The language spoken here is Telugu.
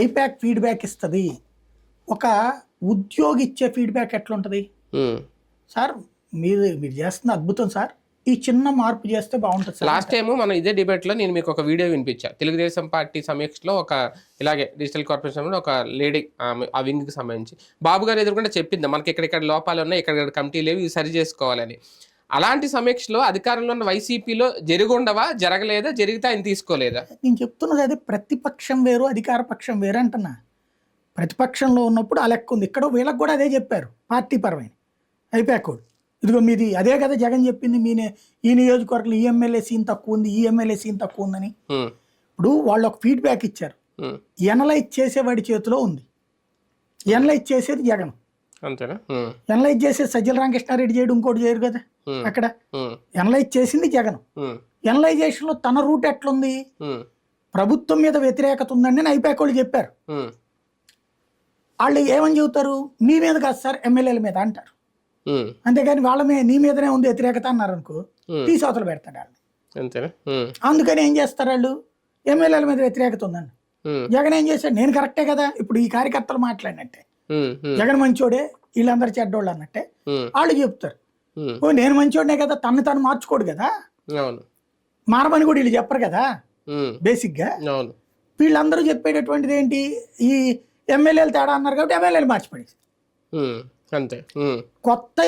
ఐపాక్ ఫీడ్బ్యాక్ ఇస్తుంది. ఒక ఉద్యోగి ఇచ్చే ఫీడ్బ్యాక్ ఎట్లుంటుంది? సార్ మీరు చేస్తున్న అద్భుతం సార్, ఈ చిన్న మార్పు చేస్తే బాగుంటుంది సార్. లాస్ట్ టైం మనం ఇదే డిబేట్ లో నేను మీకు ఒక వీడియో వినిపించా. తెలుగుదేశం పార్టీ సమీక్షలో ఒక ఇలాగే డిజిటల్ కార్పొరేషన్ ఒక లేడీ ఆ వింగ్ కి సంబంధించి బాబు గారు ఎదురుకుండా చెప్పింది మనకి ఇక్కడ లోపాలు ఉన్నాయి, ఇక్కడ కమిటీ లేవు, ఇవి సరి చేసుకోవాలని. అలాంటి సమీక్షలో అధికారంలో ఉన్న వైసీపీలో జరగఉండవా, జరగలేదా, జరిగితే ఆయన తీసుకోలేదా? నేను చెప్తున్నది అదే, ప్రతిపక్షం వేరు అధికార పక్షం వేరు అంటున్నా. ప్రతిపక్షంలో ఉన్నప్పుడు ఆ లెక్క ఉంది. ఇక్కడ వీళ్ళకి కూడా అదే చెప్పారు, పార్టీ పరమైన ఐపాక్ కోడ్. ఇదిగో మీది అదే కదా జగన్ చెప్పింది, ఈ నియోజకవర్గంలో ఈ ఎమ్మెల్యే సీన్ తక్కువ ఉంది, ఈ ఎమ్మెల్యే సీన్ తక్కువ ఉందని. ఇప్పుడు వాళ్ళు ఒక ఫీడ్బ్యాక్ ఇచ్చారు, ఎనలైజ్ చేసేవాడి చేతిలో ఉంది. ఎనలైజ్ చేసేది జగన్, ఎనలైజ్ చేసేది సజ్జల రామకృష్ణారెడ్డి చేయడు, ఇంకోటి చేయరు కదా. అక్కడ ఎనలైజ్ చేసింది జగన్. ఎనలైజేషన్ లో తన రూట్ ఎట్లుంది, ప్రభుత్వం మీద వ్యతిరేకత ఉందండి అని ఐపాక్ వాళ్ళు చెప్పారు. వాళ్ళు ఏమని చెబుతారు, మీ మీద కాదు సార్ ఎమ్మెల్యేల మీద అంటారు. అంతేగాని వాళ్ళ మీద నీ మీదనే ఉంది వ్యతిరేకత అన్నారు అనుకో, తీసవతలు పెడతాడు వాళ్ళు. అందుకని ఏం చేస్తారు వాళ్ళు, ఎమ్మెల్యేల మీద వ్యతిరేకత ఉందండి. జగన్ ఏం చేశాడు, నేను కరెక్టే కదా. ఇప్పుడు ఈ కార్యకర్తలు మాట్లాడినట్టే, జగన్ మంచోడే వీళ్ళందరూ చెడ్డోళ్ళు అన్నట్టే వాళ్ళు చెప్తారు. ఓ నేను మంచోడనే కదా, తను మార్చుకోడు కదా, మారమని కూడా వీళ్ళు చెప్పరు కదా. బేసిక్ గా వీళ్ళందరూ చెప్పేటటువంటిది ఏంటి, ఈ ఎమ్మెల్యేలు తేడా అన్నారు కాబట్టి ఎమ్మెల్యేలు మార్చిపడేసి అంతే. కొత్త